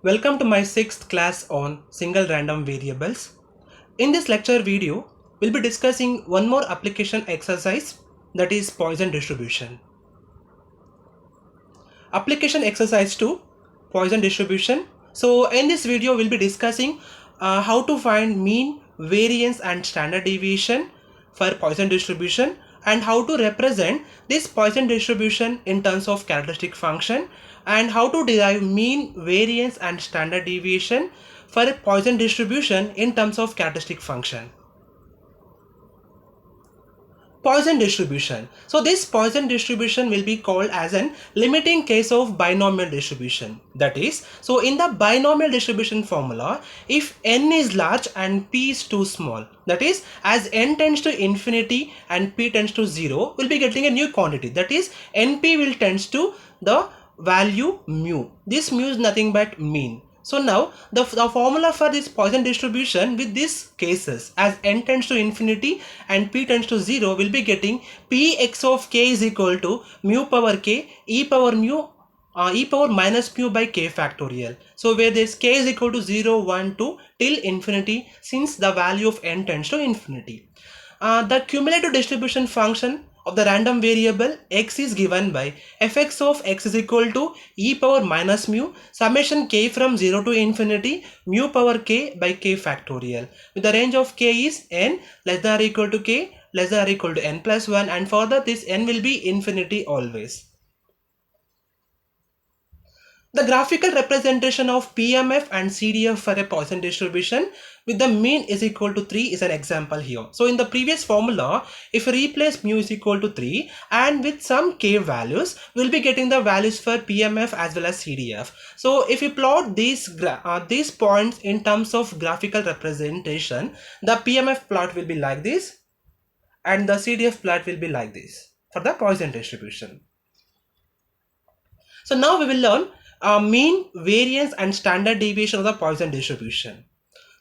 Welcome to my 6th class on single random variables. In this lecture video, we'll be discussing one more application exercise, that is Poisson distribution. Application exercise 2, Poisson distribution. So in this video, we'll be discussing how to find mean, variance and standard deviation for Poisson distribution and how to represent this Poisson distribution in terms of characteristic function and how to derive mean, variance and standard deviation for a Poisson distribution in terms of characteristic function. Poisson distribution. So this Poisson distribution will be called as an limiting case of binomial distribution. That is, so in the binomial distribution formula, if n is large and p is too small, that is, as n tends to infinity and p tends to 0, we'll be getting a new quantity. That is, np will tends to the value mu. This mu is nothing but mean. So now the formula for this Poisson distribution with these cases, as n tends to infinity and p tends to 0, will be getting px of k is equal to mu power k e power minus mu by k factorial. So where this k is equal to 0, 1, 2 till infinity, since the value of n tends to infinity. The cumulative distribution function of the random variable x is given by fx of x is equal to e power minus mu summation k from 0 to infinity mu power k by k factorial, with the range of k is n less than or equal to k less than or equal to n plus 1, and further this n will be infinity always. The graphical representation of PMF and CDF for a Poisson distribution with the mean is equal to 3 is an example here. So in the previous formula, if we replace mu is equal to 3 and with some k values, we'll be getting the values for PMF as well as CDF. So if you plot these points in terms of graphical representation, the PMF plot will be like this and the CDF plot will be like this for the Poisson distribution. So now we will learn mean, variance and standard deviation of the Poisson distribution.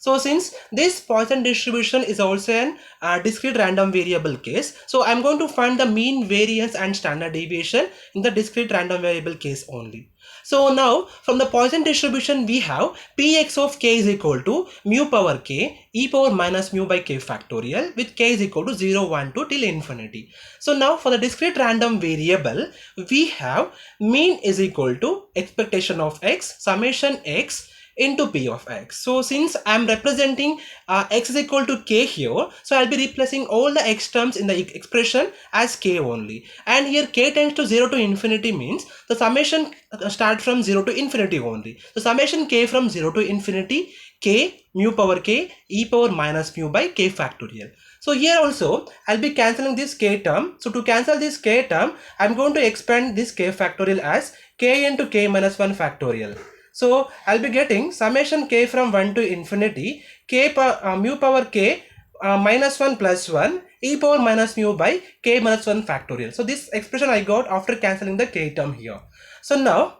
So since this Poisson distribution is also an discrete random variable case, so I'm going to find the mean, variance and standard deviation in the discrete random variable case only. So now from the Poisson distribution we have px of k is equal to mu power k e power minus mu by k factorial, with k is equal to 0, 1, 2 till infinity. So now for the discrete random variable we have mean is equal to expectation of x summation x into p of x. So since I'm representing x is equal to k here, so I'll be replacing all the x terms in the expression as k only, and here k tends to 0 to infinity means the summation start from 0 to infinity only. So summation k from 0 to infinity k mu power k e power minus mu by k factorial. So here also I'll be cancelling this k term. So to cancel this k term, I'm going to expand this k factorial as k into k minus 1 factorial. So I'll be getting summation k from 1 to infinity k mu power k minus 1 plus 1 e power minus mu by k minus 1 factorial. So this expression I got after cancelling the k term here. So now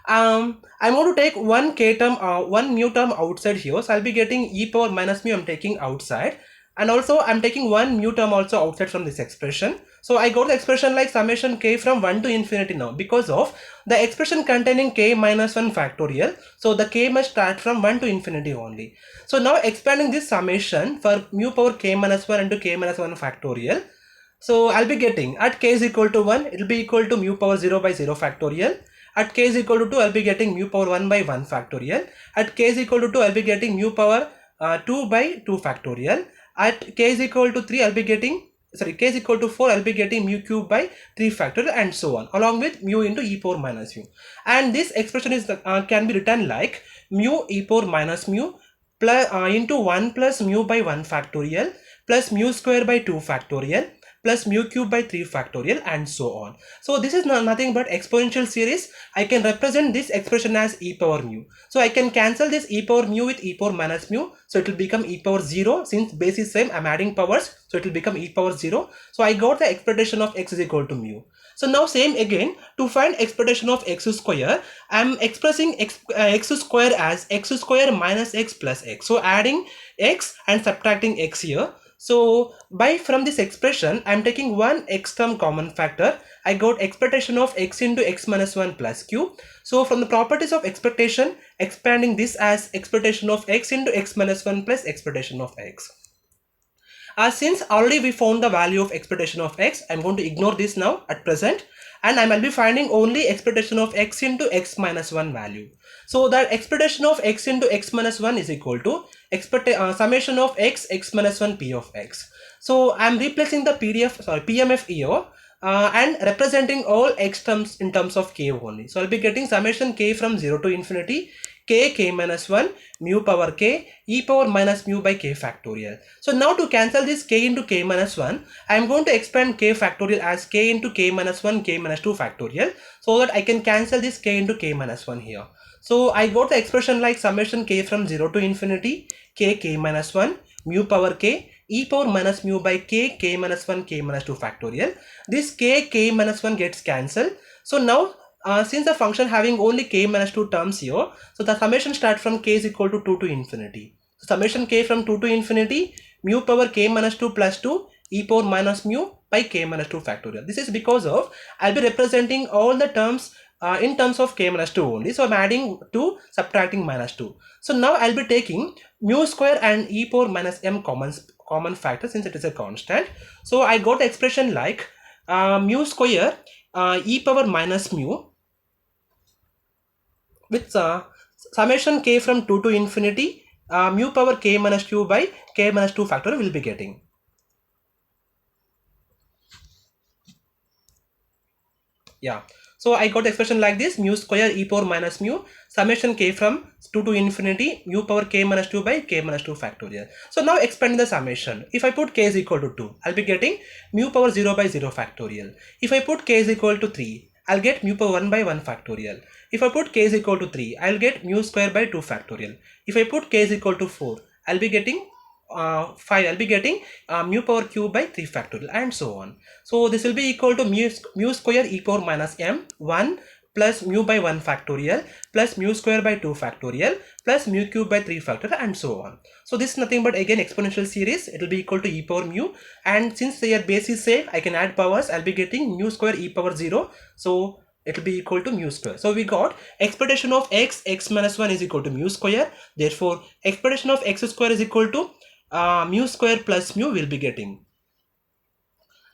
I'm going to take one k term, one mu term outside here. So I'll be getting e power minus mu I'm taking outside, and also I'm taking one mu term also outside from this expression. So I got the expression like summation k from 1 to infinity now because of the expression containing k minus 1 factorial. So the k must start from 1 to infinity only. So now expanding this summation for mu power k minus 1 into k minus 1 factorial. So I'll be getting at k is equal to 1, it will be equal to mu power 0 by 0 factorial. At k is equal to 2, I'll be getting mu power 1 by 1 factorial. At k is equal to 2, I'll be getting mu power 2 by 2 factorial. At k is equal to 3, I'll be getting k is equal to 4, I'll be getting mu cube by 3 factorial, and so on, along with mu into e power minus mu. And this expression is can be written like mu e power minus mu plus into 1 plus mu by 1 factorial plus mu square by 2 factorial plus mu cube by 3 factorial, and so on. So this is nothing but exponential series. I can represent this expression as e power mu. So I can cancel this e power mu with e power minus mu. So it will become e power 0. Since base is same, I'm adding powers. So it will become e power 0. So I got the expectation of x is equal to mu. So now same again, to find expectation of x square, I'm expressing x square as x square minus x plus x. So adding x and subtracting x here. So from this expression, I'm taking one x term common factor. I got expectation of x into x minus 1 plus q. So from the properties of expectation, expanding this as expectation of x into x minus 1 plus expectation of x. Since already we found the value of expectation of x, I'm going to ignore this now at present, and I will be finding only expectation of x into x minus 1 value. So that expectation of x into x minus 1 is equal to summation of x minus 1 p of x. So I'm replacing the PMF here and representing all x terms in terms of k only. So I'll be getting summation k from 0 to infinity k minus 1 mu power k e power minus mu by k factorial. So now to cancel this k into k minus 1, I am going to expand k factorial as k into k minus 1 k minus 2 factorial, so that I can cancel this k into k minus 1 here. So I got the expression like summation k from 0 to infinity k minus 1 mu power k e power minus mu by k minus 1 k minus 2 factorial. This k minus 1 gets cancelled. So now since the function having only k minus 2 terms here, so the summation start from k is equal to 2 to infinity. So summation k from 2 to infinity mu power k minus 2 plus 2 e power minus mu by k minus 2 factorial. This is because of I'll be representing all the terms in terms of k minus 2 only. So I'm adding 2, subtracting minus 2. So now I'll be taking mu square and e power minus m common factor since it is a constant. So I got the expression like mu square e power minus mu with summation k from 2 to infinity mu power k minus 2 by k minus 2 factor will be getting. Yeah. So I got the expression like this: mu square e power minus mu summation k from 2 to infinity mu power k minus 2 by k minus 2 factorial. So now expanding the summation. If I put k is equal to 2, I'll be getting mu power 0 by 0 factorial. If I put k is equal to 3, I'll get mu power 1 by 1 factorial. If I put k is equal to 3, I'll get mu square by 2 factorial. If I put k is equal to 4, I'll be getting 5, I'll be getting mu power q by 3 factorial, and so on. So this will be equal to mu square e power minus m 1 plus mu by 1 factorial plus mu square by 2 factorial plus mu cube by 3 factorial, and so on. So this is nothing but again exponential series. It will be equal to e power mu, and since their base is same, I can add powers. I'll be getting mu square e power 0. So it will be equal to mu square. So we got expectation of x minus 1 is equal to mu square. Therefore expectation of x square is equal to mu square plus mu will be getting.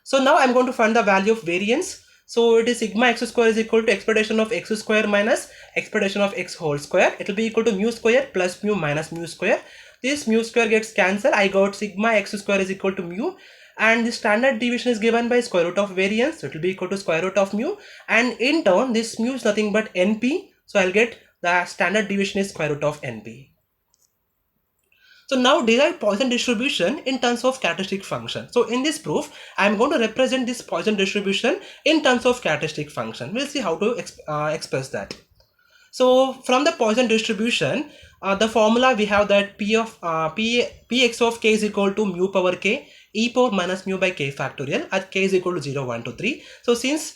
So now I'm going to find the value of variance. So it is sigma x square is equal to expectation of x square minus expectation of x whole square. It will be equal to mu square plus mu minus mu square. This mu square gets cancelled. I got sigma x square is equal to mu, and the standard deviation is given by square root of variance. So it will be equal to square root of mu, and in turn this mu is nothing but np. So I'll get the standard deviation is square root of np. So now derive Poisson distribution in terms of characteristic function. So in this proof, I am going to represent this Poisson distribution in terms of characteristic function. We'll see how to express that. So from the Poisson distribution, the formula we have that px of k is equal to mu power k e power minus mu by k factorial at k is equal to 0, 1, 2, 3. So since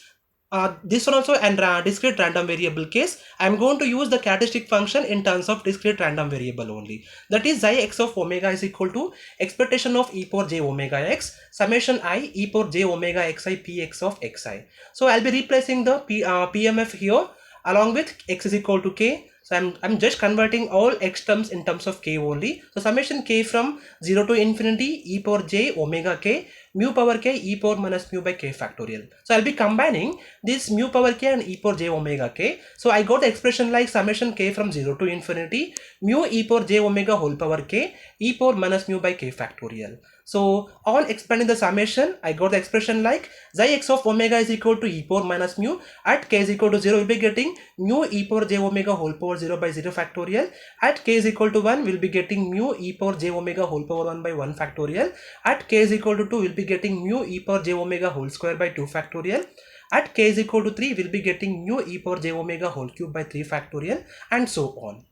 this one also and discrete random variable case, I am going to use the characteristic function in terms of discrete random variable only. That is xi x of omega is equal to expectation of e power j omega x summation I e power j omega xi px of xi. So I'll be replacing the PMF here along with x is equal to k. So I'm just converting all x terms in terms of k only. So summation k from 0 to infinity e power j omega k mu power k e power minus mu by k factorial. So I'll be combining this mu power k and e power j omega k. So I got the expression like summation k from 0 to infinity mu e power j omega whole power k e power minus mu by k factorial. So on expanding the summation, I got the expression like xi x of omega is equal to e power minus mu at k is equal to 0. We'll be getting mu e power j omega whole power 0 by 0 factorial. At k is equal to 1, we'll be getting mu e power j omega whole power 1 by 1 factorial. At k is equal to 2, we'll be getting mu e power j omega whole square by 2 factorial. At k is equal to 3, we'll be getting mu e power j omega whole cube by 3 factorial, and so on.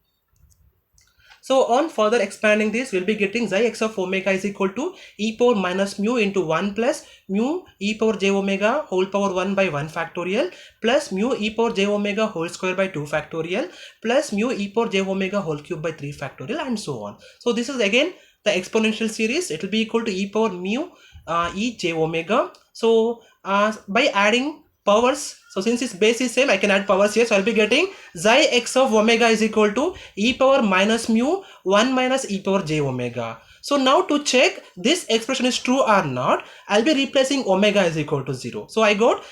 So on further expanding this, we'll be getting xi x of omega is equal to e power minus mu into 1 plus mu e power j omega whole power 1 by 1 factorial plus mu e power j omega whole square by 2 factorial plus mu e power j omega whole cube by 3 factorial, and so on. So this is again the exponential series, it will be equal to e power mu e j omega. So by adding powers, so since its base is same, I can add powers here. So I'll be getting xi x of omega is equal to e power minus mu 1 minus e power j omega. So now to check this expression is true or not, I'll be replacing omega is equal to 0. So I got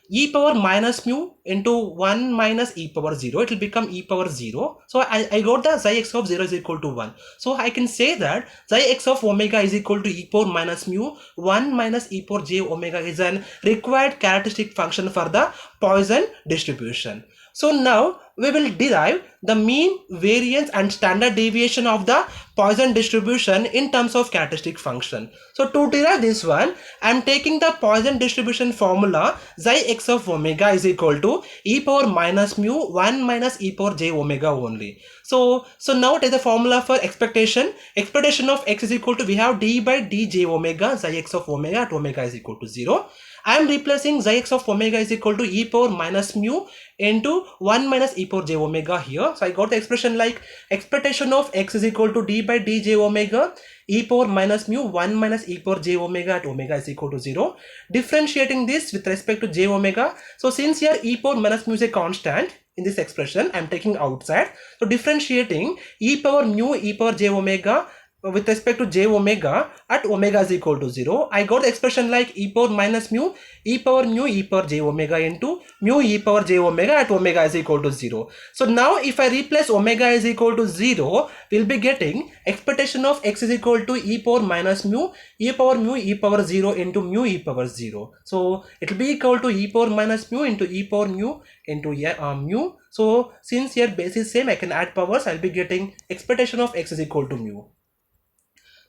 e power minus mu into 1 minus e power 0. It will become e power 0. So I got the xi x of 0 is equal to 1. So I can say that xi x of omega is equal to e power minus mu 1 minus e power j omega is an required characteristic function for the Poisson distribution. So now we will derive the mean, variance and standard deviation of the Poisson distribution in terms of characteristic function. So to derive this one, I am taking the Poisson distribution formula xi x of omega is equal to e power minus mu 1 minus e power j omega only. So now take the formula for expectation. Expectation of x is equal to, we have d by dj omega, xi x of omega at omega is equal to 0. I am replacing xi x of omega is equal to e power minus mu into 1 minus e power j omega here. So I got the expression like expectation of x is equal to d by dj omega e power minus mu 1 minus e power j omega at omega is equal to 0. Differentiating this with respect to j omega. So since here e power minus mu is a constant in this expression, I am taking outside. So differentiating e power mu e power j omega with respect to j omega at omega is equal to 0, I got the expression like e power minus mu e power j omega into mu e power j omega at omega is equal to 0. So now if I replace omega is equal to 0, we'll be getting expectation of x is equal to e power minus mu e power 0 into mu e power 0. So it will be equal to e power minus mu into e power mu into mu. So since here base is same, I can add powers. I'll be getting expectation of x is equal to mu.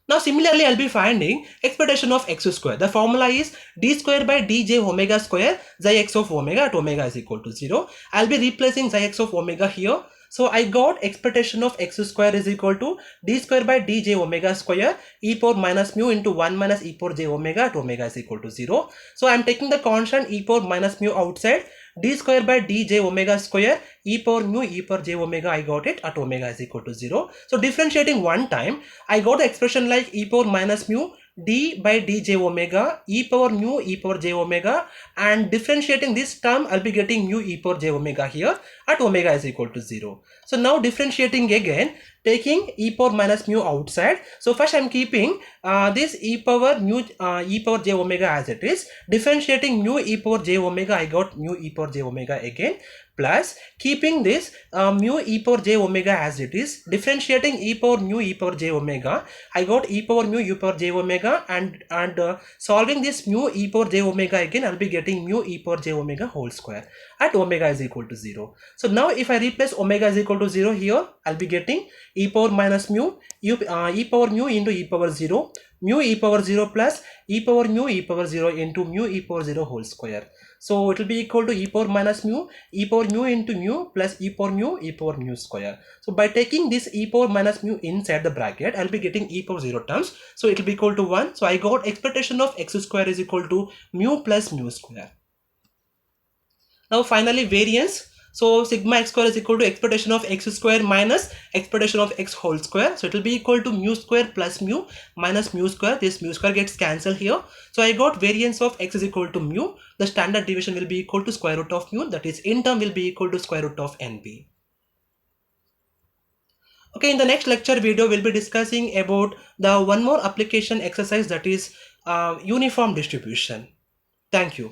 Now similarly, I'll be finding expectation of x square. The formula is d square by dj omega square xi x of omega at omega is equal to 0. I'll be replacing xi x of omega here. So I got expectation of x square is equal to d square by dj omega square e power minus mu into 1 minus e power j omega at omega is equal to 0. So I'm taking the constant e power minus mu outside. D square by dj omega square e power mu e power j omega, I got it at omega is equal to 0. So differentiating one time, I got the expression like e power minus mu d by dj omega e power mu e power j omega, and differentiating this term, I'll be getting mu e power j omega here at omega is equal to 0. So now differentiating again, taking e power minus mu outside. So first I'm keeping this e power mu e power j omega as it is. Differentiating mu e power j omega, I got mu e power j omega again, plus keeping this mu e power j omega as it is. Differentiating e power mu e power j omega, I got e power mu e power j omega, and solving this mu e power j omega again, I'll be getting mu e power j omega whole square at omega is equal to 0. So now if I replace omega is equal to 0 here, I'll be getting e power minus mu e power mu into e power 0, mu e power 0 plus e power mu e power 0 into mu e power 0 whole square. So it will be equal to e power minus mu e power mu into mu plus e power mu square. So by taking this e power minus mu inside the bracket, I'll be getting e power 0 terms. So it will be equal to 1. So I got expectation of x square is equal to mu plus mu square. Now finally variance. So sigma x square is equal to expectation of x square minus expectation of x whole square. So it will be equal to mu square plus mu minus mu square. This mu square gets cancelled here. So I got variance of x is equal to mu. The standard deviation will be equal to square root of mu. That is in term will be equal to square root of nb. Okay, in the next lecture video, we'll be discussing about the one more application exercise, that is uniform distribution. Thank you.